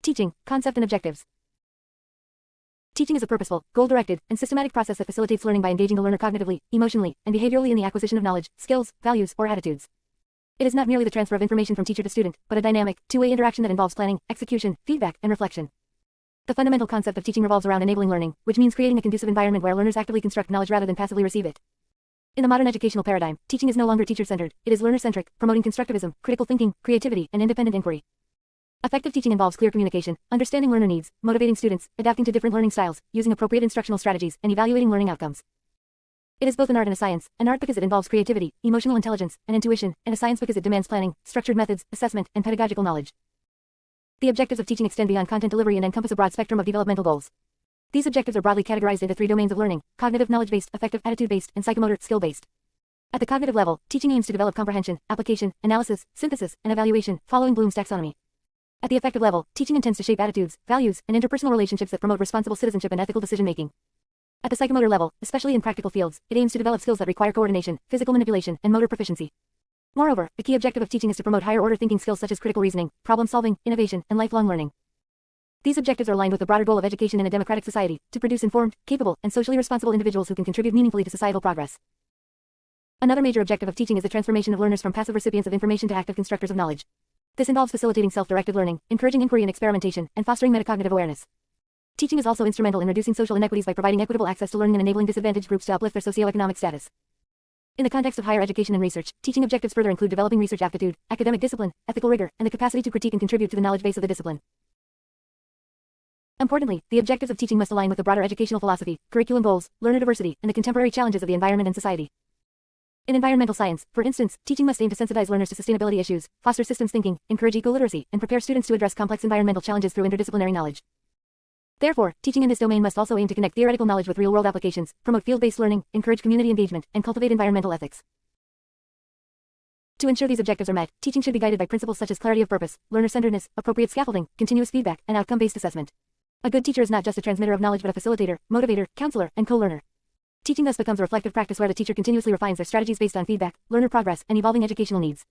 Teaching, concept and objectives. Teaching is a purposeful, goal-directed, and systematic process that facilitates learning by engaging the learner cognitively, emotionally, and behaviorally in the acquisition of knowledge, skills, values, or attitudes. It is not merely the transfer of information from teacher to student, but a dynamic, two-way interaction that involves planning, execution, feedback, and reflection. The fundamental concept of teaching revolves around enabling learning, which means creating a conducive environment where learners actively construct knowledge rather than passively receive it. In the modern educational paradigm, teaching is no longer teacher-centered, it is learner-centric, promoting constructivism, critical thinking, creativity, and independent inquiry. Effective teaching involves clear communication, understanding learner needs, motivating students, adapting to different learning styles, using appropriate instructional strategies, and evaluating learning outcomes. It is both an art and a science, an art because it involves creativity, emotional intelligence, and intuition, and a science because it demands planning, structured methods, assessment, and pedagogical knowledge. The objectives of teaching extend beyond content delivery and encompass a broad spectrum of developmental goals. These objectives are broadly categorized into three domains of learning: cognitive knowledge-based, affective attitude-based, and psychomotor skill-based. At the cognitive level, teaching aims to develop comprehension, application, analysis, synthesis, and evaluation, following Bloom's taxonomy. At the affective level, teaching intends to shape attitudes, values, and interpersonal relationships that promote responsible citizenship and ethical decision-making. At the psychomotor level, especially in practical fields, it aims to develop skills that require coordination, physical manipulation, and motor proficiency. Moreover, a key objective of teaching is to promote higher-order thinking skills such as critical reasoning, problem-solving, innovation, and lifelong learning. These objectives are aligned with the broader goal of education in a democratic society, to produce informed, capable, and socially responsible individuals who can contribute meaningfully to societal progress. Another major objective of teaching is the transformation of learners from passive recipients of information to active constructors of knowledge. This involves facilitating self-directed learning, encouraging inquiry and experimentation, and fostering metacognitive awareness. Teaching is also instrumental in reducing social inequities by providing equitable access to learning and enabling disadvantaged groups to uplift their socioeconomic status. In the context of higher education and research, teaching objectives further include developing research aptitude, academic discipline, ethical rigor, and the capacity to critique and contribute to the knowledge base of the discipline. Importantly, the objectives of teaching must align with the broader educational philosophy, curriculum goals, learner diversity, and the contemporary challenges of the environment and society. In environmental science, for instance, teaching must aim to sensitize learners to sustainability issues, foster systems thinking, encourage eco-literacy, and prepare students to address complex environmental challenges through interdisciplinary knowledge. Therefore, teaching in this domain must also aim to connect theoretical knowledge with real-world applications, promote field-based learning, encourage community engagement, and cultivate environmental ethics. To ensure these objectives are met, teaching should be guided by principles such as clarity of purpose, learner-centeredness, appropriate scaffolding, continuous feedback, and outcome-based assessment. A good teacher is not just a transmitter of knowledge but a facilitator, motivator, counselor, and co-learner. Teaching thus becomes a reflective practice where the teacher continuously refines their strategies based on feedback, learner progress, and evolving educational needs.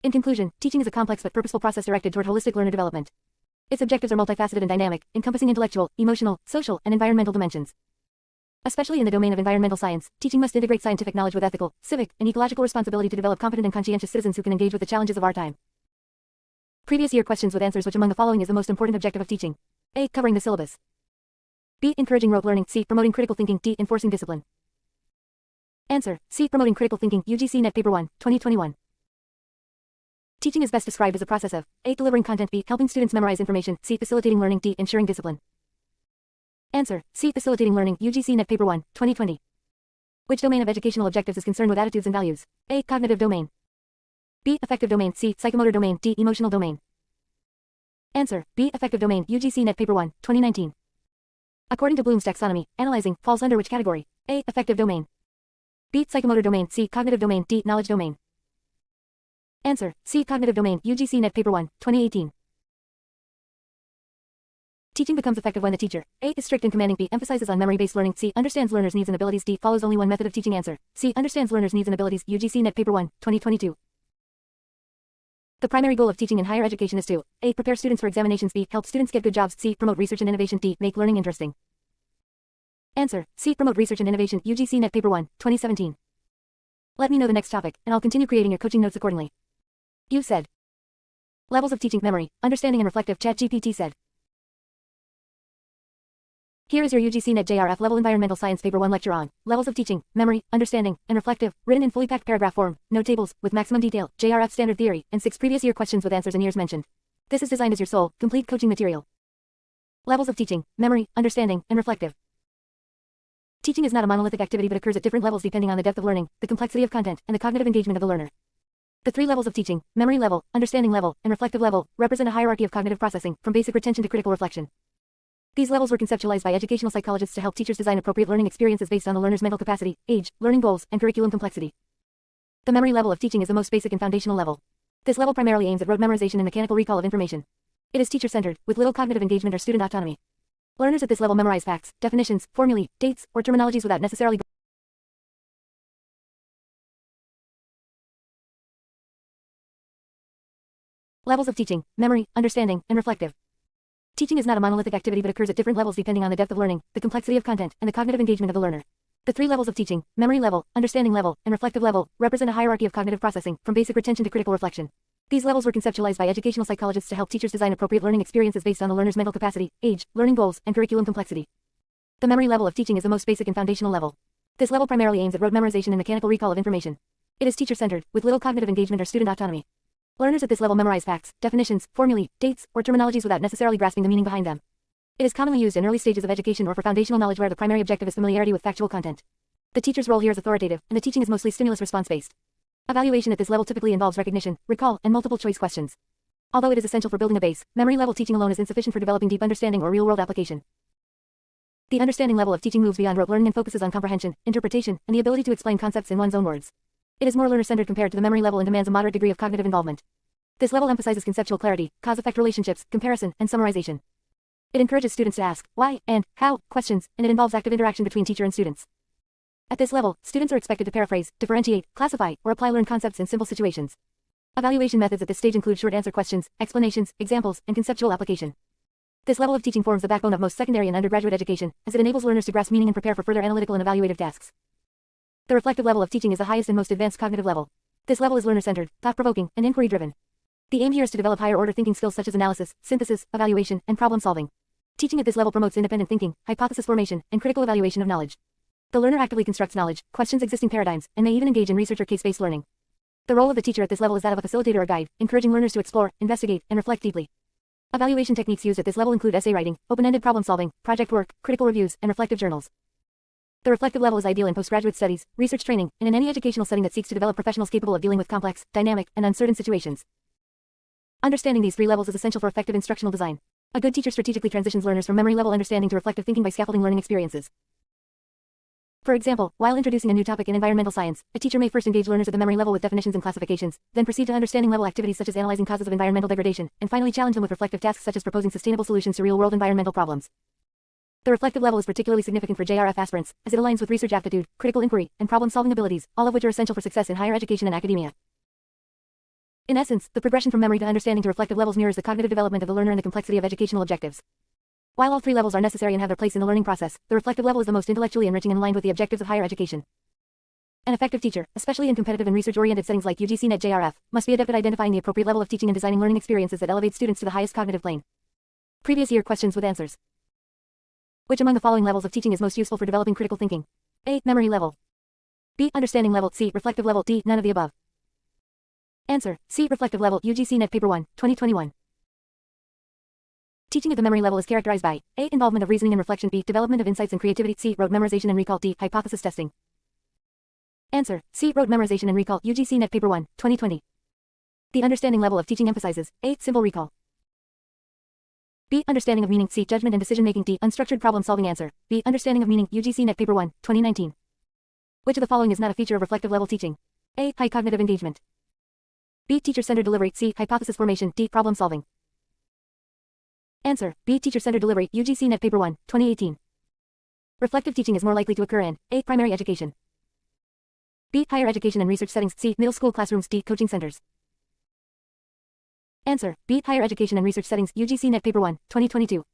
In conclusion, teaching is a complex but purposeful process directed toward holistic learner development. Its objectives are multifaceted and dynamic, encompassing intellectual, emotional, social, and environmental dimensions. Especially in the domain of environmental science, teaching must integrate scientific knowledge with ethical, civic, and ecological responsibility to develop competent and conscientious citizens who can engage with the challenges of our time. Previous year questions with answers. Which among the following is the most important objective of teaching? A. Covering the syllabus. B. Encouraging rote learning. C. Promoting critical thinking. D. Enforcing discipline. Answer: C. Promoting critical thinking. UGC Net Paper 1, 2021. Teaching is best described as a process of A. Delivering content. B. Helping students memorize information. C. Facilitating learning. D. Ensuring discipline. Answer: C. Facilitating learning. UGC Net Paper 1, 2020. Which domain of educational objectives is concerned with attitudes and values? A. Cognitive domain. B. Affective domain. C. Psychomotor domain. D. Emotional domain. Answer: B. Affective domain. UGC Net Paper 1, 2019. According to Bloom's taxonomy, analyzing falls under which category? A. Affective domain. B. Psychomotor domain. C. Cognitive domain. D. Knowledge domain. Answer: C. Cognitive domain. UGC Net Paper 1, 2018. Teaching becomes effective when the teacher A. is strict and commanding. B. Emphasizes on memory-based learning. C. Understands learners' needs and abilities. D. Follows only one method of teaching. Answer: C. Understands learners' needs and abilities. UGC Net Paper 1, 2022. The primary goal of teaching in higher education is to A. Prepare students for examinations. B. Help students get good jobs. C. Promote research and innovation. D. Make learning interesting. Answer: C. Promote research and innovation. UGC Net Paper 1, 2017. Let me know the next topic, and I'll continue creating your coaching notes accordingly. You said. Levels of teaching: memory, understanding, and reflective. ChatGPT said. Here is your UGC Net JRF Level Environmental Science Paper 1 lecture on levels of teaching, memory, understanding, and reflective, written in fully packed paragraph form, no tables, with maximum detail, JRF standard theory, and 6 previous year questions with answers and years mentioned. This is designed as your sole, complete coaching material. Levels of teaching, memory, understanding, and reflective. Teaching is not a monolithic activity but occurs at different levels depending on the depth of learning, the complexity of content, and the cognitive engagement of the learner. The 3 levels of teaching, memory level, understanding level, and reflective level, represent a hierarchy of cognitive processing, from basic retention to critical reflection. These levels were conceptualized by educational psychologists to help teachers design appropriate learning experiences based on the learner's mental capacity, age, learning goals, and curriculum complexity. The memory level of teaching is the most basic and foundational level. This level primarily aims at rote memorization and mechanical recall of information. It is teacher-centered, with little cognitive engagement or student autonomy. Learners at this level memorize facts, definitions, formulae, dates, or terminologies without necessarily Levels of teaching, memory, understanding, and reflective. Teaching is not a monolithic activity but occurs at different levels depending on the depth of learning, the complexity of content, and the cognitive engagement of the learner. The three levels of teaching, memory level, understanding level, and reflective level, represent a hierarchy of cognitive processing, from basic retention to critical reflection. These levels were conceptualized by educational psychologists to help teachers design appropriate learning experiences based on the learner's mental capacity, age, learning goals, and curriculum complexity. The memory level of teaching is the most basic and foundational level. This level primarily aims at rote memorization and mechanical recall of information. It is teacher-centered, with little cognitive engagement or student autonomy. Learners at this level memorize facts, definitions, formulae, dates, or terminologies without necessarily grasping the meaning behind them. It is commonly used in early stages of education or for foundational knowledge where the primary objective is familiarity with factual content. The teacher's role here is authoritative, and the teaching is mostly stimulus-response-based. Evaluation at this level typically involves recognition, recall, and multiple-choice questions. Although it is essential for building a base, memory-level teaching alone is insufficient for developing deep understanding or real-world application. The understanding level of teaching moves beyond rote learning and focuses on comprehension, interpretation, and the ability to explain concepts in one's own words. It is more learner-centered compared to the memory level and demands a moderate degree of cognitive involvement. This level emphasizes conceptual clarity, cause-effect relationships, comparison, and summarization. It encourages students to ask why and how questions, and it involves active interaction between teacher and students. At this level, students are expected to paraphrase, differentiate, classify, or apply learned concepts in simple situations. Evaluation methods at this stage include short answer questions, explanations, examples, and conceptual application. This level of teaching forms the backbone of most secondary and undergraduate education, as it enables learners to grasp meaning and prepare for further analytical and evaluative tasks. The reflective level of teaching is the highest and most advanced cognitive level. This level is learner-centered, thought-provoking, and inquiry-driven. The aim here is to develop higher-order thinking skills such as analysis, synthesis, evaluation, and problem-solving. Teaching at this level promotes independent thinking, hypothesis formation, and critical evaluation of knowledge. The learner actively constructs knowledge, questions existing paradigms, and may even engage in research or case-based learning. The role of the teacher at this level is that of a facilitator or guide, encouraging learners to explore, investigate, and reflect deeply. Evaluation techniques used at this level include essay writing, open-ended problem-solving, project work, critical reviews, and reflective journals. The reflective level is ideal in postgraduate studies, research training, and in any educational setting that seeks to develop professionals capable of dealing with complex, dynamic, and uncertain situations. Understanding these three levels is essential for effective instructional design. A good teacher strategically transitions learners from memory-level understanding to reflective thinking by scaffolding learning experiences. For example, while introducing a new topic in environmental science, a teacher may first engage learners at the memory level with definitions and classifications, then proceed to understanding level activities such as analyzing causes of environmental degradation, and finally challenge them with reflective tasks such as proposing sustainable solutions to real-world environmental problems. The reflective level is particularly significant for JRF aspirants, as it aligns with research aptitude, critical inquiry, and problem-solving abilities, all of which are essential for success in higher education and academia. In essence, the progression from memory to understanding to reflective levels mirrors the cognitive development of the learner and the complexity of educational objectives. While all three levels are necessary and have their place in the learning process, the reflective level is the most intellectually enriching and aligned with the objectives of higher education. An effective teacher, especially in competitive and research-oriented settings like UGC NET JRF, must be adept at identifying the appropriate level of teaching and designing learning experiences that elevate students to the highest cognitive plane. Previous year questions with answers. Which among the following levels of teaching is most useful for developing critical thinking? A. Memory level. B. Understanding level. C. Reflective level. D. None of the above. Answer. C. Reflective level. UGC NET Paper 1, 2021. Teaching at the memory level is characterized by A. Involvement of reasoning and reflection. B. Development of insights and creativity. C. Rote memorization and recall. D. Hypothesis testing. Answer. C. Rote memorization and recall. UGC NET Paper 1, 2020. The understanding level of teaching emphasizes A. Simple recall. B. Understanding of meaning. C. Judgment and decision-making. D. Unstructured problem-solving. Answer. B. Understanding of meaning. UGC NET Paper 1, 2019. Which of the following is not a feature of reflective level teaching? A. High cognitive engagement. B. Teacher-centered delivery. C. Hypothesis formation. D. Problem-solving. Answer. B. Teacher-centered delivery. UGC NET Paper 1, 2018. Reflective teaching is more likely to occur in A. Primary education. B. Higher education and research settings. C. Middle school classrooms. D. Coaching centers. Answer. B. Higher education and research settings. UGC NET Paper 1, 2022.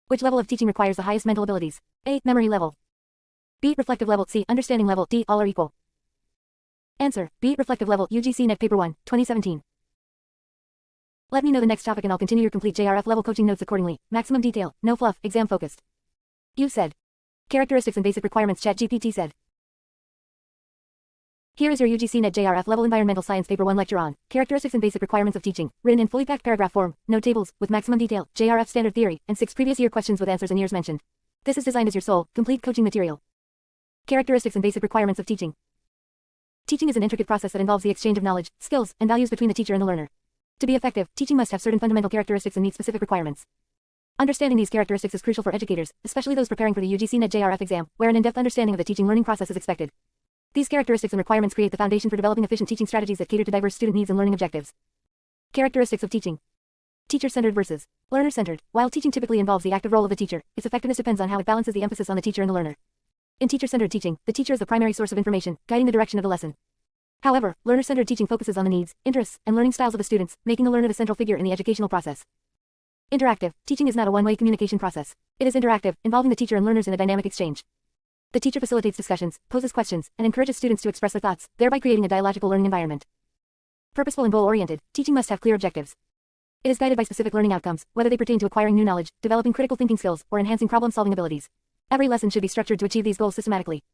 Which level of teaching requires the highest mental abilities? A. Memory level. B. Reflective level. C. Understanding level. D. All are equal. Answer. B. Reflective level. UGC NET Paper 1, 2017. Let me know the next topic and I'll continue your complete JRF level coaching notes accordingly. Maximum detail, no fluff, exam focused. You said. Characteristics and basic requirements. ChatGPT said. Here is your UGC NET JRF level environmental science paper 1 lecture on characteristics and basic requirements of teaching, written in fully packed paragraph form, no tables, with maximum detail, JRF standard theory, and 6 previous year questions with answers and years mentioned. This is designed as your sole, complete coaching material. Characteristics and basic requirements of teaching. Teaching is an intricate process that involves the exchange of knowledge, skills, and values between the teacher and the learner. To be effective, teaching must have certain fundamental characteristics and meet specific requirements. Understanding these characteristics is crucial for educators, especially those preparing for the UGC NET JRF exam, where an in-depth understanding of the teaching learning process is expected. These characteristics and requirements create the foundation for developing efficient teaching strategies that cater to diverse student needs and learning objectives. Characteristics of teaching. Teacher-centered versus learner-centered. While teaching typically involves the active role of the teacher, its effectiveness depends on how it balances the emphasis on the teacher and the learner. In teacher-centered teaching, the teacher is the primary source of information, guiding the direction of the lesson. However, learner-centered teaching focuses on the needs, interests, and learning styles of the students, making the learner the central figure in the educational process. Interactive. Teaching is not a one-way communication process. It is interactive, involving the teacher and learners in a dynamic exchange. The teacher facilitates discussions, poses questions, and encourages students to express their thoughts, thereby creating a dialogical learning environment. Purposeful and goal-oriented. Teaching must have clear objectives. It is guided by specific learning outcomes, whether they pertain to acquiring new knowledge, developing critical thinking skills, or enhancing problem-solving abilities. Every lesson should be structured to achieve these goals systematically.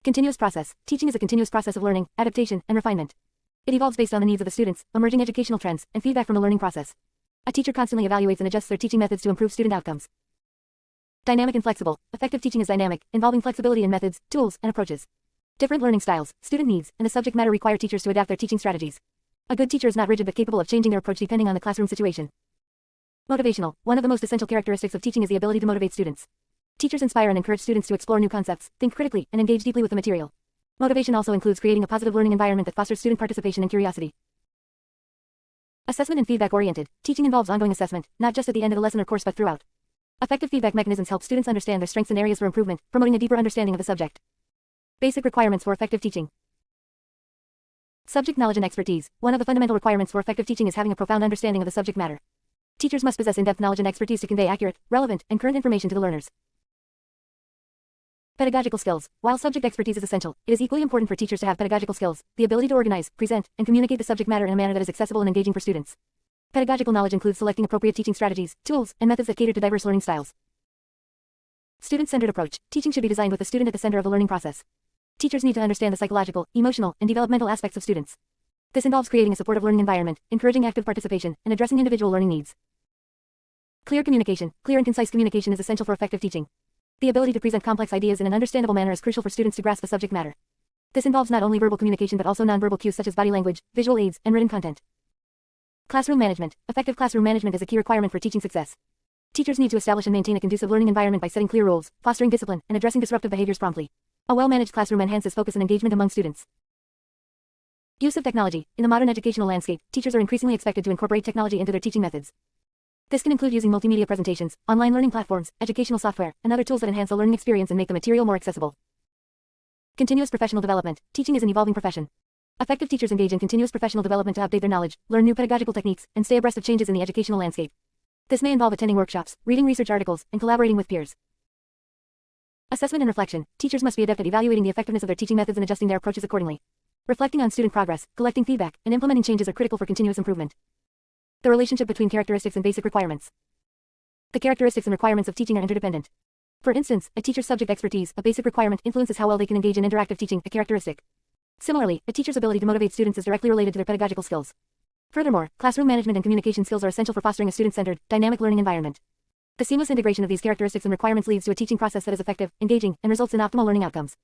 Continuous process. Teaching is a continuous process of learning, adaptation, and refinement. It evolves based on the needs of the students, emerging educational trends, and feedback from the learning process. A teacher constantly evaluates and adjusts their teaching methods to improve student outcomes. Dynamic and flexible. Effective teaching is dynamic, involving flexibility in methods, tools, and approaches. Different learning styles, student needs, and the subject matter require teachers to adapt their teaching strategies. A good teacher is not rigid but capable of changing their approach depending on the classroom situation. Motivational. One of the most essential characteristics of teaching is the ability to motivate students. Teachers inspire and encourage students to explore new concepts, think critically, and engage deeply with the material. Motivation also includes creating a positive learning environment that fosters student participation and curiosity. Assessment and feedback-oriented. Teaching involves ongoing assessment, not just at the end of the lesson or course but throughout. Effective feedback mechanisms help students understand their strengths and areas for improvement, promoting a deeper understanding of the subject. Basic requirements for effective teaching. Subject knowledge and expertise. One of the fundamental requirements for effective teaching is having a profound understanding of the subject matter. Teachers must possess in-depth knowledge and expertise to convey accurate, relevant, and current information to the learners. Pedagogical skills. While subject expertise is essential, it is equally important for teachers to have pedagogical skills, the ability to organize, present, and communicate the subject matter in a manner that is accessible and engaging for students. Pedagogical knowledge includes selecting appropriate teaching strategies, tools, and methods that cater to diverse learning styles. Student-centered approach. Teaching should be designed with the student at the center of the learning process. Teachers need to understand the psychological, emotional, and developmental aspects of students. This involves creating a supportive learning environment, encouraging active participation, and addressing individual learning needs. Clear communication. Clear and concise communication is essential for effective teaching. The ability to present complex ideas in an understandable manner is crucial for students to grasp the subject matter. This involves not only verbal communication but also nonverbal cues such as body language, visual aids, and written content. Classroom management. Effective classroom management is a key requirement for teaching success. Teachers need to establish and maintain a conducive learning environment by setting clear rules, fostering discipline, and addressing disruptive behaviors promptly. A well-managed classroom enhances focus and engagement among students. Use of technology. In the modern educational landscape, teachers are increasingly expected to incorporate technology into their teaching methods. This can include using multimedia presentations, online learning platforms, educational software, and other tools that enhance the learning experience and make the material more accessible. Continuous professional development. Teaching is an evolving profession. Effective teachers engage in continuous professional development to update their knowledge, learn new pedagogical techniques, and stay abreast of changes in the educational landscape. This may involve attending workshops, reading research articles, and collaborating with peers. Assessment and reflection. Teachers must be adept at evaluating the effectiveness of their teaching methods and adjusting their approaches accordingly. Reflecting on student progress, collecting feedback, and implementing changes are critical for continuous improvement. The relationship between characteristics and basic requirements. The characteristics and requirements of teaching are interdependent. For instance, a teacher's subject expertise, a basic requirement, influences how well they can engage in interactive teaching, a characteristic. Similarly, a teacher's ability to motivate students is directly related to their pedagogical skills. Furthermore, classroom management and communication skills are essential for fostering a student-centered, dynamic learning environment. The seamless integration of these characteristics and requirements leads to a teaching process that is effective, engaging, and results in optimal learning outcomes.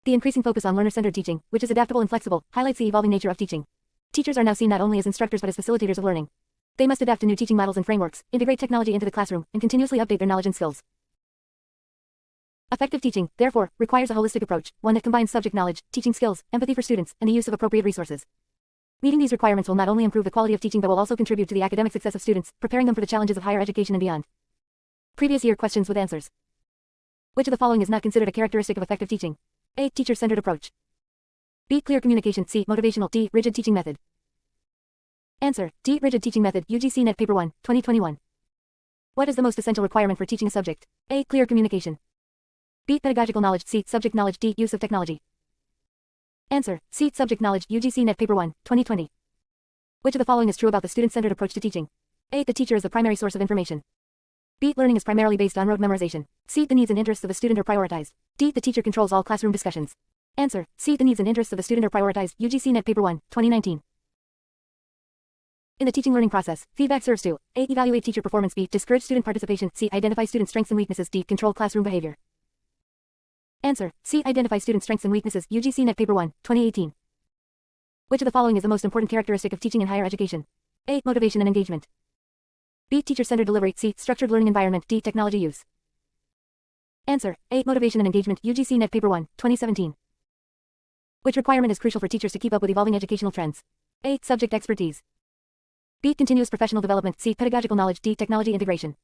The increasing focus on learner-centered teaching, which is adaptable and flexible, highlights the evolving nature of teaching. Teachers are now seen not only as instructors but as facilitators of learning. They must adapt to new teaching models and frameworks, integrate technology into the classroom, and continuously update their knowledge and skills. Effective teaching, therefore, requires a holistic approach, one that combines subject knowledge, teaching skills, empathy for students, and the use of appropriate resources. Meeting these requirements will not only improve the quality of teaching but will also contribute to the academic success of students, preparing them for the challenges of higher education and beyond. Previous year questions with answers. Which of the following is not considered a characteristic of effective teaching? A. Teacher-centered approach. B. Clear communication. C. Motivational. D. Rigid teaching method. Answer. D. Rigid teaching method. UGC Net Paper 1, 2021. What is the most essential requirement for teaching a subject? A. Clear communication. B. Pedagogical knowledge. C. Subject knowledge. D. Use of technology. Answer. C. Subject knowledge. UGC Net Paper 1, 2020. Which of the following is true about the student-centered approach to teaching? A. The teacher is the primary source of information. B. Learning is primarily based on rote memorization. C. The needs and interests of the student are prioritized. D. The teacher controls all classroom discussions. Answer. C. The needs and interests of the student are prioritized. UGC Net Paper 1, 2019. In the teaching learning process, feedback serves to A. Evaluate teacher performance. B. Discourage student participation. C. Identify student strengths and weaknesses. D. Control classroom behavior. Answer. C. Identify student strengths and weaknesses. UGC Net Paper 1, 2018. Which of the following is the most important characteristic of teaching in higher education? A. Motivation and engagement. B. Teacher-centered delivery. C. Structured learning environment. D. Technology use. Answer. A. Motivation and engagement. UGC Net Paper 1, 2017. Which requirement is crucial for teachers to keep up with evolving educational trends? A. Subject expertise. B. Continuous professional development. C. Pedagogical knowledge. D. Technology integration.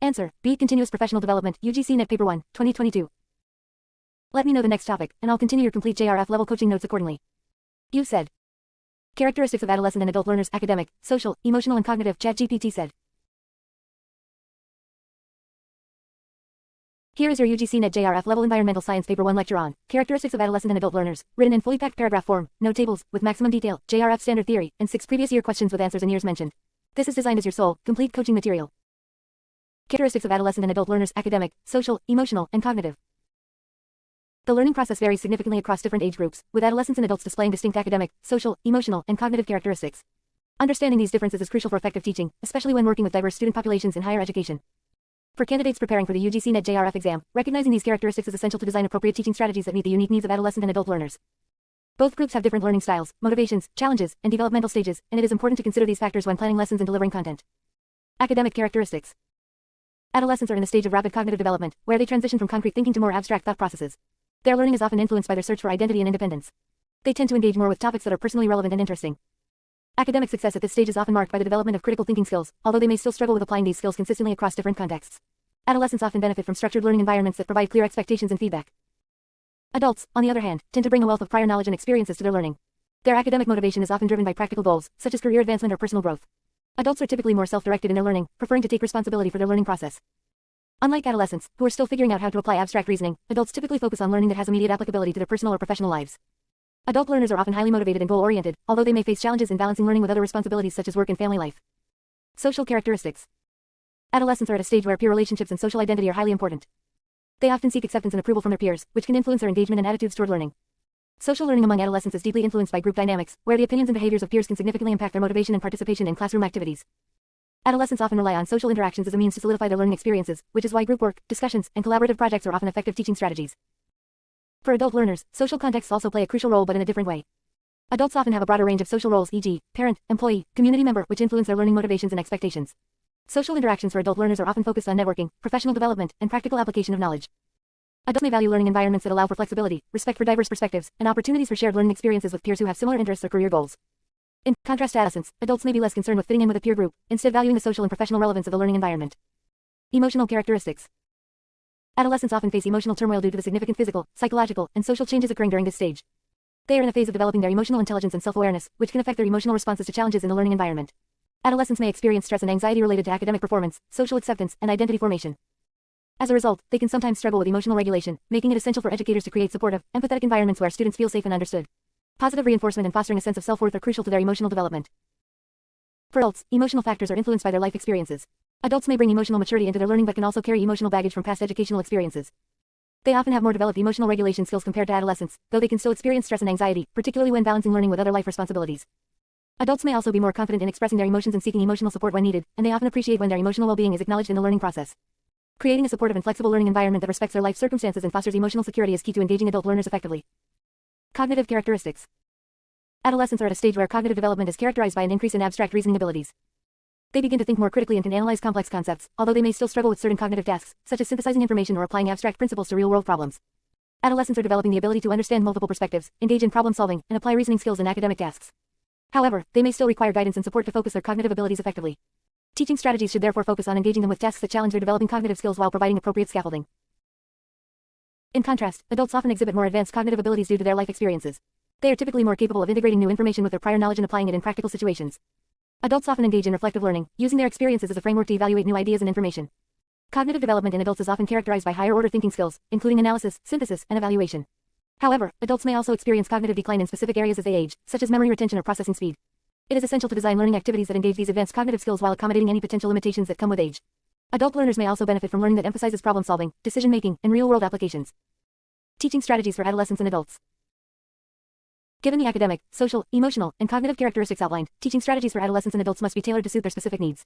Answer. B. Continuous professional development. UGC Net Paper 1, 2022. Let me know the next topic, and I'll continue your complete JRF level coaching notes accordingly. You said. Characteristics of adolescent and adult learners: academic, social, emotional and cognitive, ChatGPT said. Here is your UGC NET JRF Level Environmental Science Paper 1 lecture on Characteristics of Adolescent and Adult Learners, written in fully packed paragraph form, no tables, with maximum detail, JRF standard theory, and 6 previous year questions with answers and years mentioned. This is designed as your sole, complete coaching material. Characteristics of adolescent and adult learners: academic, social, emotional, and cognitive. The learning process varies significantly across different age groups, with adolescents and adults displaying distinct academic, social, emotional, and cognitive characteristics. Understanding these differences is crucial for effective teaching, especially when working with diverse student populations in higher education. For candidates preparing for the UGC NET JRF exam, recognizing these characteristics is essential to design appropriate teaching strategies that meet the unique needs of adolescent and adult learners. Both groups have different learning styles, motivations, challenges, and developmental stages, and it is important to consider these factors when planning lessons and delivering content. Academic characteristics. Adolescents are in the stage of rapid cognitive development, where they transition from concrete thinking to more abstract thought processes. Their learning is often influenced by their search for identity and independence. They tend to engage more with topics that are personally relevant and interesting. Academic success at this stage is often marked by the development of critical thinking skills, although they may still struggle with applying these skills consistently across different contexts. Adolescents often benefit from structured learning environments that provide clear expectations and feedback. Adults, on the other hand, tend to bring a wealth of prior knowledge and experiences to their learning. Their academic motivation is often driven by practical goals, such as career advancement or personal growth. Adults are typically more self-directed in their learning, preferring to take responsibility for their learning process. Unlike adolescents, who are still figuring out how to apply abstract reasoning, adults typically focus on learning that has immediate applicability to their personal or professional lives. Adult learners are often highly motivated and goal-oriented, although they may face challenges in balancing learning with other responsibilities such as work and family life. Social characteristics. Adolescents are at a stage where peer relationships and social identity are highly important. They often seek acceptance and approval from their peers, which can influence their engagement and attitudes toward learning. Social learning among adolescents is deeply influenced by group dynamics, where the opinions and behaviors of peers can significantly impact their motivation and participation in classroom activities. Adolescents often rely on social interactions as a means to solidify their learning experiences, which is why group work, discussions, and collaborative projects are often effective teaching strategies. For adult learners, social contexts also play a crucial role but in a different way. Adults often have a broader range of social roles, e.g., parent, employee, community member, which influence their learning motivations and expectations. Social interactions for adult learners are often focused on networking, professional development, and practical application of knowledge. Adults may value learning environments that allow for flexibility, respect for diverse perspectives, and opportunities for shared learning experiences with peers who have similar interests or career goals. In contrast to adolescents, adults may be less concerned with fitting in with a peer group, instead valuing the social and professional relevance of the learning environment. Emotional characteristics. Adolescents often face emotional turmoil due to the significant physical, psychological, and social changes occurring during this stage. They are in a phase of developing their emotional intelligence and self-awareness, which can affect their emotional responses to challenges in the learning environment. Adolescents may experience stress and anxiety related to academic performance, social acceptance, and identity formation. As a result, they can sometimes struggle with emotional regulation, making it essential for educators to create supportive, empathetic environments where students feel safe and understood. Positive reinforcement and fostering a sense of self-worth are crucial to their emotional development. For adults, emotional factors are influenced by their life experiences. Adults may bring emotional maturity into their learning but can also carry emotional baggage from past educational experiences. They often have more developed emotional regulation skills compared to adolescents, though they can still experience stress and anxiety, particularly when balancing learning with other life responsibilities. Adults may also be more confident in expressing their emotions and seeking emotional support when needed, and they often appreciate when their emotional well-being is acknowledged in the learning process. Creating a supportive and flexible learning environment that respects their life circumstances and fosters emotional security is key to engaging adult learners effectively. Cognitive characteristics. Adolescents are at a stage where cognitive development is characterized by an increase in abstract reasoning abilities. They begin to think more critically and can analyze complex concepts, although they may still struggle with certain cognitive tasks, such as synthesizing information or applying abstract principles to real-world problems. Adolescents are developing the ability to understand multiple perspectives, engage in problem solving, and apply reasoning skills in academic tasks. However, they may still require guidance and support to focus their cognitive abilities effectively. Teaching strategies should therefore focus on engaging them with tasks that challenge their developing cognitive skills while providing appropriate scaffolding. In contrast, adults often exhibit more advanced cognitive abilities due to their life experiences. They are typically more capable of integrating new information with their prior knowledge and applying it in practical situations. Adults often engage in reflective learning, using their experiences as a framework to evaluate new ideas and information. Cognitive development in adults is often characterized by higher-order thinking skills, including analysis, synthesis, and evaluation. However, adults may also experience cognitive decline in specific areas as they age, such as memory retention or processing speed. It is essential to design learning activities that engage these advanced cognitive skills while accommodating any potential limitations that come with age. Adult learners may also benefit from learning that emphasizes problem-solving, decision-making, and real-world applications. Teaching strategies for adolescents and adults. Given the academic, social, emotional, and cognitive characteristics outlined, teaching strategies for adolescents and adults must be tailored to suit their specific needs.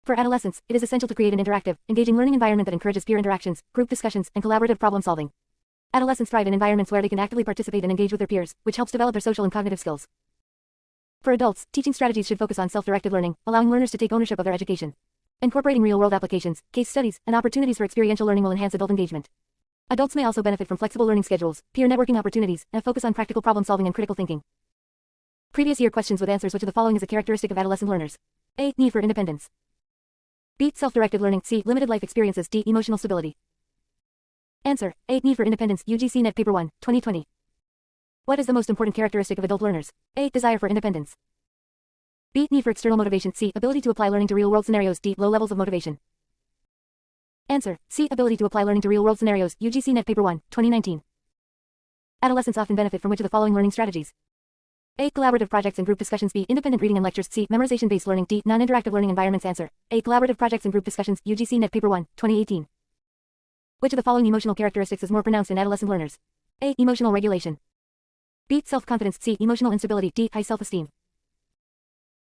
For adolescents, it is essential to create an interactive, engaging learning environment that encourages peer interactions, group discussions, and collaborative problem-solving. Adolescents thrive in environments where they can actively participate and engage with their peers, which helps develop their social and cognitive skills. For adults, teaching strategies should focus on self-directed learning, allowing learners to take ownership of their education. Incorporating real-world applications, case studies, and opportunities for experiential learning will enhance adult engagement. Adults may also benefit from flexible learning schedules, peer networking opportunities, and a focus on practical problem-solving and critical thinking. Previous year questions with answers. Which of the following is a characteristic of adolescent learners? A. Need for independence. B. Self-directed learning. C. Limited life experiences. D. Emotional stability. Answer: A. Need for independence. UGC NET Paper 1, 2020. What is the most important characteristic of adult learners? A. Desire for independence. B. Need for external motivation. C. Ability to apply learning to real-world scenarios. D. Low levels of motivation. Answer. C. Ability to apply learning to real-world scenarios. UGC Net Paper 1, 2019. Adolescents often benefit from which of the following learning strategies? A. Collaborative projects and group discussions. B. Independent reading and lectures. C. Memorization-based learning. D. Non-interactive learning environments. Answer. A. Collaborative projects and group discussions. UGC Net Paper 1, 2018. Which of the following emotional characteristics is more pronounced in adolescent learners? A. Emotional regulation. B. Self-confidence. C. Emotional instability. D. High self-esteem.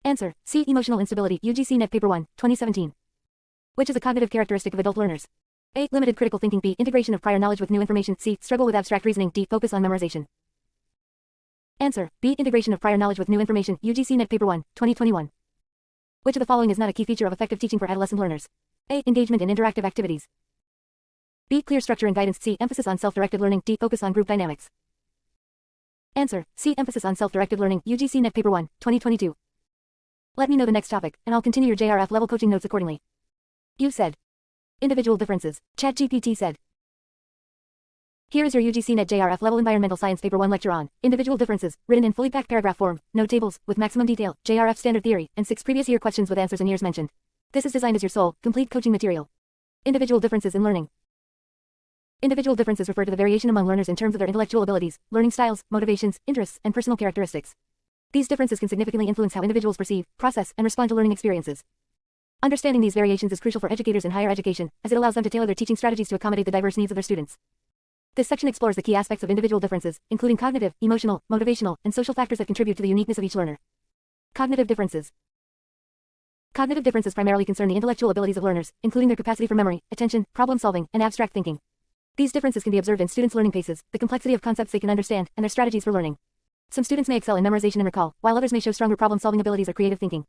Answer. C. Emotional instability. UGC Net Paper 1, 2017. Which is a cognitive characteristic of adult learners? A. Limited critical thinking. B. Integration of prior knowledge with new information. C. Struggle with abstract reasoning. D. Focus on memorization. Answer. B. Integration of prior knowledge with new information. UGC Net Paper 1, 2021. Which of the following is not a key feature of effective teaching for adolescent learners? A. Engagement in interactive activities. B. Clear structure and guidance. C. Emphasis on self-directed learning. D. Focus on group dynamics. Answer. C. Emphasis on self-directed learning. UGC Net Paper 1, 2022. Let me know the next topic, and I'll continue your JRF level coaching notes accordingly. You said. Individual differences. ChatGPT said. Here is your UGC Net JRF level Environmental Science Paper 1 lecture on individual differences, written in fully packed paragraph form, no tables, with maximum detail, JRF standard theory, and 6 previous year questions with answers and years mentioned. This is designed as your sole, complete coaching material. Individual differences in learning. Individual differences refer to the variation among learners in terms of their intellectual abilities, learning styles, motivations, interests, and personal characteristics. These differences can significantly influence how individuals perceive, process, and respond to learning experiences. Understanding these variations is crucial for educators in higher education, as it allows them to tailor their teaching strategies to accommodate the diverse needs of their students. This section explores the key aspects of individual differences, including cognitive, emotional, motivational, and social factors that contribute to the uniqueness of each learner. Cognitive differences. Cognitive differences primarily concern the intellectual abilities of learners, including their capacity for memory, attention, problem-solving, and abstract thinking. These differences can be observed in students' learning paces, the complexity of concepts they can understand, and their strategies for learning. Some students may excel in memorization and recall, while others may show stronger problem-solving abilities or creative thinking.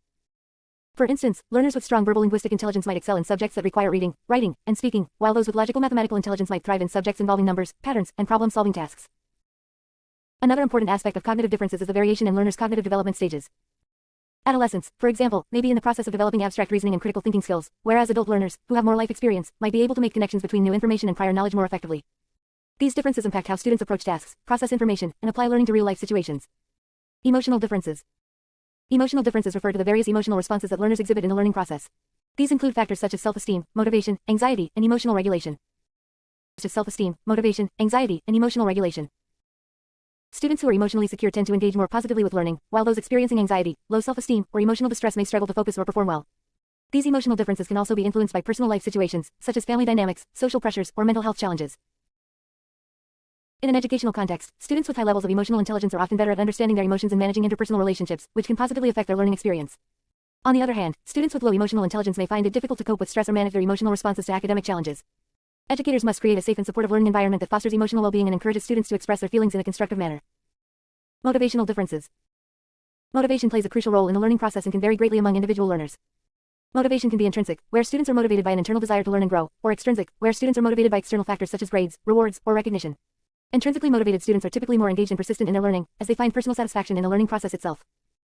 For instance, learners with strong verbal linguistic intelligence might excel in subjects that require reading, writing, and speaking, while those with logical mathematical intelligence might thrive in subjects involving numbers, patterns, and problem-solving tasks. Another important aspect of cognitive differences is the variation in learners' cognitive development stages. Adolescents, for example, may be in the process of developing abstract reasoning and critical thinking skills, whereas adult learners, who have more life experience, might be able to make connections between new information and prior knowledge more effectively. These differences impact how students approach tasks, process information, and apply learning to real-life situations. Emotional differences. Emotional differences refer to the various emotional responses that learners exhibit in the learning process. These include factors such as self-esteem, motivation, anxiety, and emotional regulation. Self-esteem, motivation, anxiety, and emotional regulation. Students who are emotionally secure tend to engage more positively with learning, while those experiencing anxiety, low self-esteem, or emotional distress may struggle to focus or perform well. These emotional differences can also be influenced by personal life situations, such as family dynamics, social pressures, or mental health challenges. In an educational context, students with high levels of emotional intelligence are often better at understanding their emotions and managing interpersonal relationships, which can positively affect their learning experience. On the other hand, students with low emotional intelligence may find it difficult to cope with stress or manage their emotional responses to academic challenges. Educators must create a safe and supportive learning environment that fosters emotional well-being and encourages students to express their feelings in a constructive manner. Motivational differences. Motivation plays a crucial role in the learning process and can vary greatly among individual learners. Motivation can be intrinsic, where students are motivated by an internal desire to learn and grow, or extrinsic, where students are motivated by external factors such as grades, rewards, or recognition. Intrinsically motivated students are typically more engaged and persistent in their learning, as they find personal satisfaction in the learning process itself.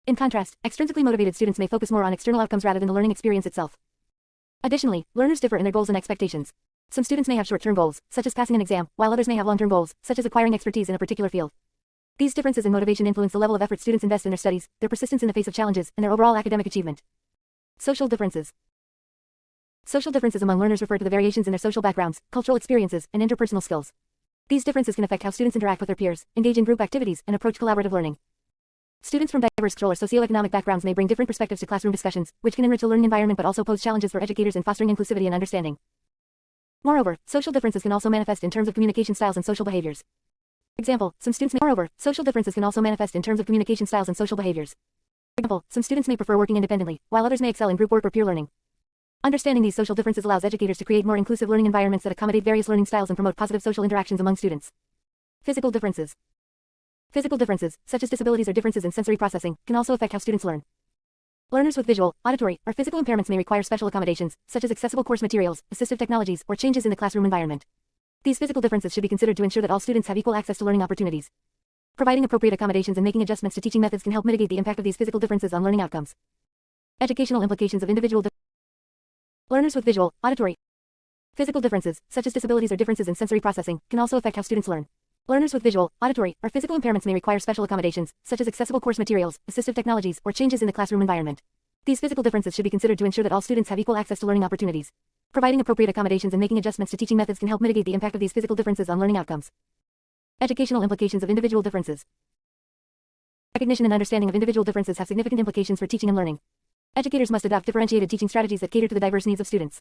In contrast, extrinsically motivated students may focus more on external outcomes rather than the learning experience itself. Additionally, learners differ in their goals and expectations. Some students may have short-term goals, such as passing an exam, while others may have long-term goals, such as acquiring expertise in a particular field. These differences in motivation influence the level of effort students invest in their studies, their persistence in the face of challenges, and their overall academic achievement. Social differences. Social differences among learners refer to the variations in their social backgrounds, cultural experiences, and interpersonal skills. These differences can affect how students interact with their peers, engage in group activities, and approach collaborative learning. Students from diverse cultural or socioeconomic backgrounds may bring different perspectives to classroom discussions, which can enrich the learning environment but also pose challenges for educators in fostering inclusivity and understanding. Moreover, social differences can also manifest in terms of communication styles and social behaviors. For example, social differences can also manifest in terms of communication styles and social behaviors. For example, some students may prefer working independently, while others may excel in group work or peer learning. Understanding these social differences allows educators to create more inclusive learning environments that accommodate various learning styles and promote positive social interactions among students. Physical differences. Physical differences, such as disabilities or differences in sensory processing, can also affect how students learn. Learners with visual, auditory, or physical impairments may require special accommodations, such as accessible course materials, assistive technologies, or changes in the classroom environment. These physical differences should be considered to ensure that all students have equal access to learning opportunities. Providing appropriate accommodations and making adjustments to teaching methods can help mitigate the impact of these physical differences on learning outcomes. Educational implications of individual Learners with visual, auditory, physical differences, such as disabilities or differences in sensory processing, can also affect how students learn. Learners with visual, auditory, or physical impairments may require special accommodations, such as accessible course materials, assistive technologies, or changes in the classroom environment. These physical differences should be considered to ensure that all students have equal access to learning opportunities. Providing appropriate accommodations and making adjustments to teaching methods can help mitigate the impact of these physical differences on learning outcomes. Educational implications of individual differences. Recognition and understanding of individual differences have significant implications for teaching and learning. Educators must adopt differentiated teaching strategies that cater to the diverse needs of students.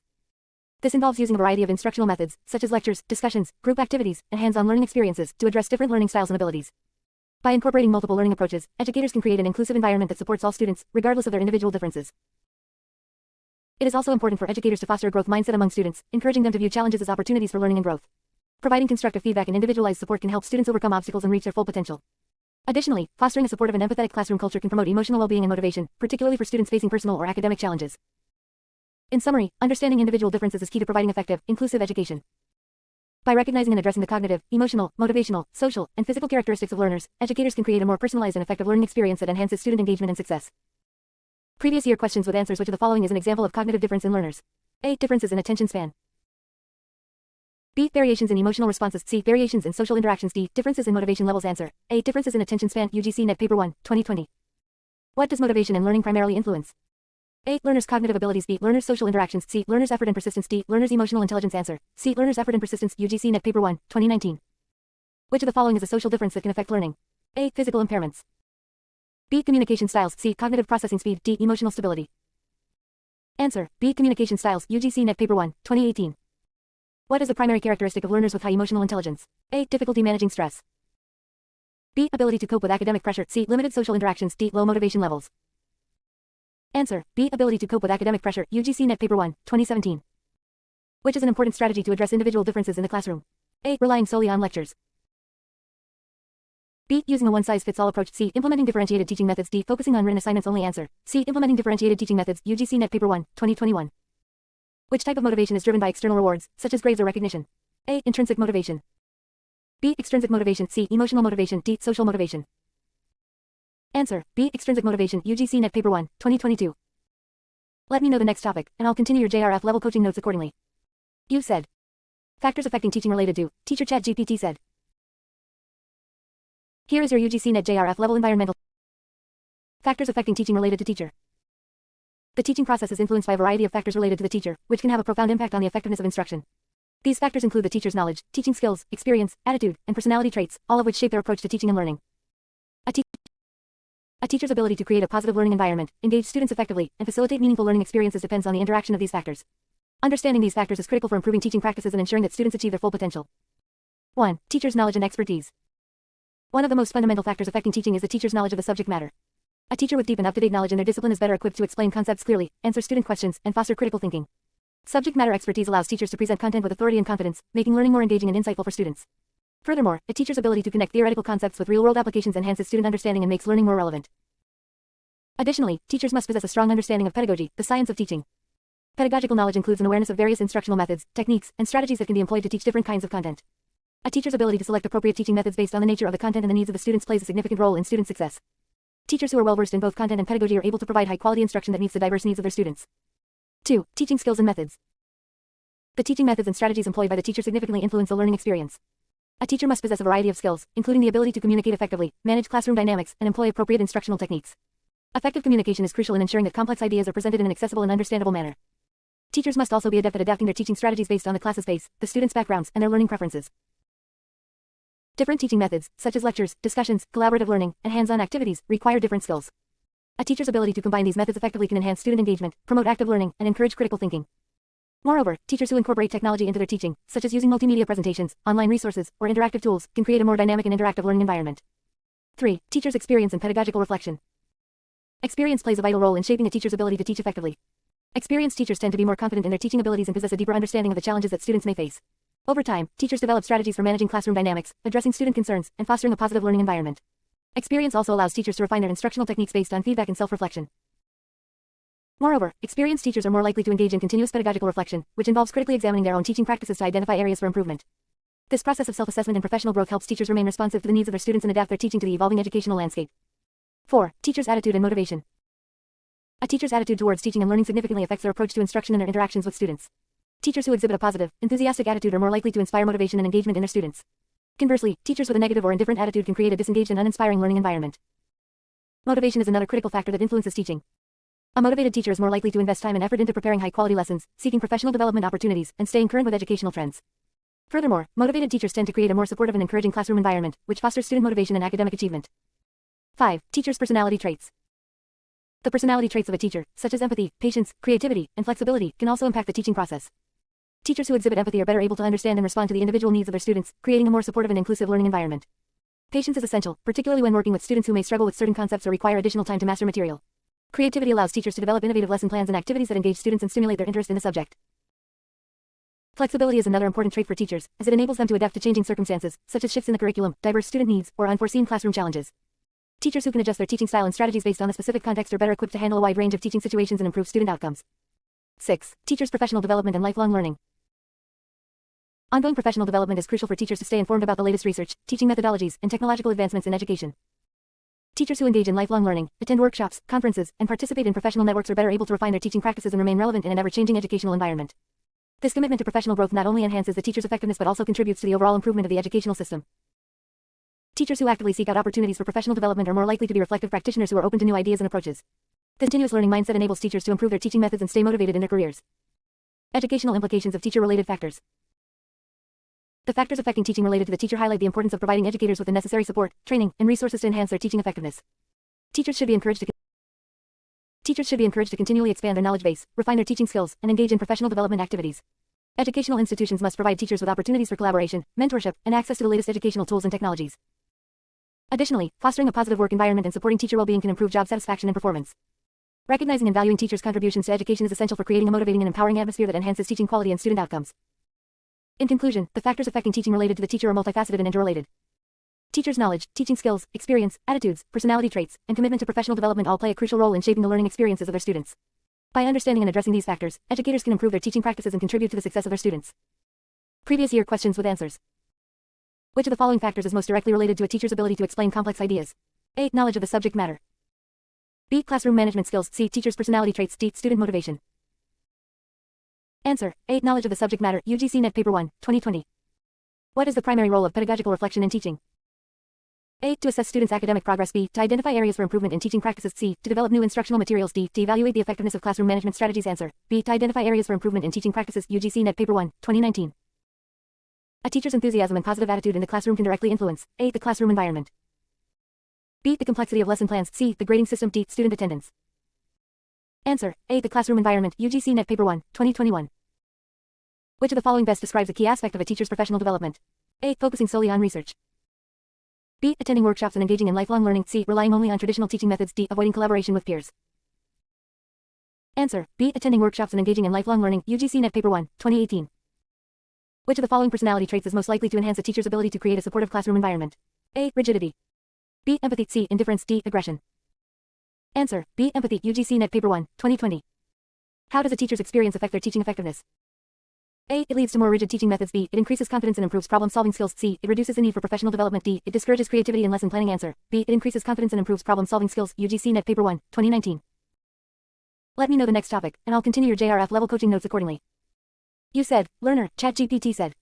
This involves using a variety of instructional methods, such as lectures, discussions, group activities, and hands-on learning experiences, to address different learning styles and abilities. By incorporating multiple learning approaches, educators can create an inclusive environment that supports all students, regardless of their individual differences. It is also important for educators to foster a growth mindset among students, encouraging them to view challenges as opportunities for learning and growth. Providing constructive feedback and individualized support can help students overcome obstacles and reach their full potential. Additionally, fostering a supportive and empathetic classroom culture can promote emotional well-being and motivation, particularly for students facing personal or academic challenges. In summary, understanding individual differences is key to providing effective, inclusive education. By recognizing and addressing the cognitive, emotional, motivational, social, and physical characteristics of learners, educators can create a more personalized and effective learning experience that enhances student engagement and success. Previous year questions with answers. Which of the following is an example of cognitive difference in learners? A. Differences in attention span. B. Variations in emotional responses. C. Variations in social interactions. D. Differences in motivation levels. Answer. A. Differences in attention span. UGC Net Paper 1, 2020. What does motivation in learning primarily influence? A. Learners' cognitive abilities. B. Learners' social interactions. C. Learners' effort and persistence. D. Learners' emotional intelligence. Answer. C. Learners' effort and persistence. UGC Net Paper 1, 2019. Which of the following is a social difference that can affect learning? A. Physical impairments. B. Communication styles. C. Cognitive processing speed. D. Emotional stability. Answer. B. Communication styles. UGC Net Paper 1, 2018. What is the primary characteristic of learners with high emotional intelligence? A. Difficulty managing stress. B. Ability to cope with academic pressure. C. Limited social interactions. D. Low motivation levels. Answer. B. Ability to cope with academic pressure. UGC Net Paper 1, 2017. Which is an important strategy to address individual differences in the classroom? A. Relying solely on lectures. B. Using a one-size-fits-all approach. C. Implementing differentiated teaching methods. D. Focusing on written assignments only. Answer. C. Implementing differentiated teaching methods. UGC Net Paper 1, 2021. Which type of motivation is driven by external rewards, such as grades or recognition? A. Intrinsic motivation. B. Extrinsic motivation. C. Emotional motivation. D. Social motivation. Answer. B. Extrinsic motivation. UGC Net Paper 1, 2022. Let me know the next topic, and I'll continue your JRF level coaching notes accordingly. You said. Factors affecting teaching related to teacher. ChatGPT said. Here is your UGC Net JRF level environmental. Factors affecting teaching related to teacher. The teaching process is influenced by a variety of factors related to the teacher, which can have a profound impact on the effectiveness of instruction. These factors include the teacher's knowledge, teaching skills, experience, attitude, and personality traits, all of which shape their approach to teaching and learning. A teacher's ability to create a positive learning environment, engage students effectively, and facilitate meaningful learning experiences depends on the interaction of these factors. Understanding these factors is critical for improving teaching practices and ensuring that students achieve their full potential. 1. Teacher's knowledge and expertise. One of the most fundamental factors affecting teaching is the teacher's knowledge of the subject matter. A teacher with deep and up-to-date knowledge in their discipline is better equipped to explain concepts clearly, answer student questions, and foster critical thinking. Subject matter expertise allows teachers to present content with authority and confidence, making learning more engaging and insightful for students. Furthermore, a teacher's ability to connect theoretical concepts with real-world applications enhances student understanding and makes learning more relevant. Additionally, teachers must possess a strong understanding of pedagogy, the science of teaching. Pedagogical knowledge includes an awareness of various instructional methods, techniques, and strategies that can be employed to teach different kinds of content. A teacher's ability to select appropriate teaching methods based on the nature of the content and the needs of the students plays a significant role in student success. Teachers who are well-versed in both content and pedagogy are able to provide high-quality instruction that meets the diverse needs of their students. 2. Teaching skills and methods. The teaching methods and strategies employed by the teacher significantly influence the learning experience. A teacher must possess a variety of skills, including the ability to communicate effectively, manage classroom dynamics, and employ appropriate instructional techniques. Effective communication is crucial in ensuring that complex ideas are presented in an accessible and understandable manner. Teachers must also be adept at adapting their teaching strategies based on the class's pace, the students' backgrounds, and their learning preferences. Different teaching methods, such as lectures, discussions, collaborative learning, and hands-on activities, require different skills. A teacher's ability to combine these methods effectively can enhance student engagement, promote active learning, and encourage critical thinking. Moreover, teachers who incorporate technology into their teaching, such as using multimedia presentations, online resources, or interactive tools, can create a more dynamic and interactive learning environment. 3. Teachers' experience and pedagogical reflection. Experience plays a vital role in shaping a teacher's ability to teach effectively. Experienced teachers tend to be more confident in their teaching abilities and possess a deeper understanding of the challenges that students may face. Over time, teachers develop strategies for managing classroom dynamics, addressing student concerns, and fostering a positive learning environment. Experience also allows teachers to refine their instructional techniques based on feedback and self-reflection. Moreover, experienced teachers are more likely to engage in continuous pedagogical reflection, which involves critically examining their own teaching practices to identify areas for improvement. This process of self-assessment and professional growth helps teachers remain responsive to the needs of their students and adapt their teaching to the evolving educational landscape. 4. Teachers' attitude and motivation. A teacher's attitude towards teaching and learning significantly affects their approach to instruction and their interactions with students. Teachers who exhibit a positive, enthusiastic attitude are more likely to inspire motivation and engagement in their students. Conversely, teachers with a negative or indifferent attitude can create a disengaged and uninspiring learning environment. Motivation is another critical factor that influences teaching. A motivated teacher is more likely to invest time and effort into preparing high-quality lessons, seeking professional development opportunities, and staying current with educational trends. Furthermore, motivated teachers tend to create a more supportive and encouraging classroom environment, which fosters student motivation and academic achievement. 5. Teachers' personality traits. The personality traits of a teacher, such as empathy, patience, creativity, and flexibility, can also impact the teaching process. Teachers who exhibit empathy are better able to understand and respond to the individual needs of their students, creating a more supportive and inclusive learning environment. Patience is essential, particularly when working with students who may struggle with certain concepts or require additional time to master material. Creativity allows teachers to develop innovative lesson plans and activities that engage students and stimulate their interest in the subject. Flexibility is another important trait for teachers, as it enables them to adapt to changing circumstances, such as shifts in the curriculum, diverse student needs, or unforeseen classroom challenges. Teachers who can adjust their teaching style and strategies based on the specific context are better equipped to handle a wide range of teaching situations and improve student outcomes. 6. Teachers' professional development and lifelong learning. Ongoing professional development is crucial for teachers to stay informed about the latest research, teaching methodologies, and technological advancements in education. Teachers who engage in lifelong learning, attend workshops, conferences, and participate in professional networks are better able to refine their teaching practices and remain relevant in an ever-changing educational environment. This commitment to professional growth not only enhances the teacher's effectiveness but also contributes to the overall improvement of the educational system. Teachers who actively seek out opportunities for professional development are more likely to be reflective practitioners who are open to new ideas and approaches. The continuous learning mindset enables teachers to improve their teaching methods and stay motivated in their careers. Educational implications of teacher-related factors. The factors affecting teaching related to the teacher highlight the importance of providing educators with the necessary support, training, and resources to enhance their teaching effectiveness. Teachers should be encouraged to continually expand their knowledge base, refine their teaching skills, and engage in professional development activities. Educational institutions must provide teachers with opportunities for collaboration, mentorship, and access to the latest educational tools and technologies. Additionally, fostering a positive work environment and supporting teacher well-being can improve job satisfaction and performance. Recognizing and valuing teachers' contributions to education is essential for creating a motivating and empowering atmosphere that enhances teaching quality and student outcomes. In conclusion, the factors affecting teaching related to the teacher are multifaceted and interrelated. Teachers' knowledge, teaching skills, experience, attitudes, personality traits, and commitment to professional development all play a crucial role in shaping the learning experiences of their students. By understanding and addressing these factors, educators can improve their teaching practices and contribute to the success of their students. Previous year questions with answers. Which of the following factors is most directly related to a teacher's ability to explain complex ideas? A. Knowledge of the subject matter. B. Classroom management skills. C. Teacher's personality traits. D. Student motivation. Answer. A. Knowledge of the subject matter. UGC Net Paper 1, 2020. What is the primary role of pedagogical reflection in teaching? A. To assess students' academic progress. B. To identify areas for improvement in teaching practices. C. To develop new instructional materials. D. To evaluate the effectiveness of classroom management strategies. Answer. B. To identify areas for improvement in teaching practices. UGC Net Paper 1, 2019. A teacher's enthusiasm and positive attitude in the classroom can directly influence A. The classroom environment. B. The complexity of lesson plans. C. The grading system. D. Student attendance. Answer. A. The classroom environment. UGC Net Paper 1, 2021. Which of the following best describes a key aspect of a teacher's professional development? A. Focusing solely on research. B. Attending workshops and engaging in lifelong learning. C. Relying only on traditional teaching methods. D. Avoiding collaboration with peers. Answer. B. Attending workshops and engaging in lifelong learning. UGC Net Paper 1, 2018. Which of the following personality traits is most likely to enhance a teacher's ability to create a supportive classroom environment? A. Rigidity. B. Empathy. C. Indifference. D. Aggression. Answer. B. Empathy. UGC Net Paper 1, 2020. How does a teacher's experience affect their teaching effectiveness? A. It leads to more rigid teaching methods. B. It increases confidence and improves problem-solving skills. C. It reduces the need for professional development. D. It discourages creativity in lesson planning. Answer. B. It increases confidence and improves problem-solving skills. UGC Net Paper 1, 2019. Let me know the next topic, and I'll continue your JRF level coaching notes accordingly. You said, learner, ChatGPT said.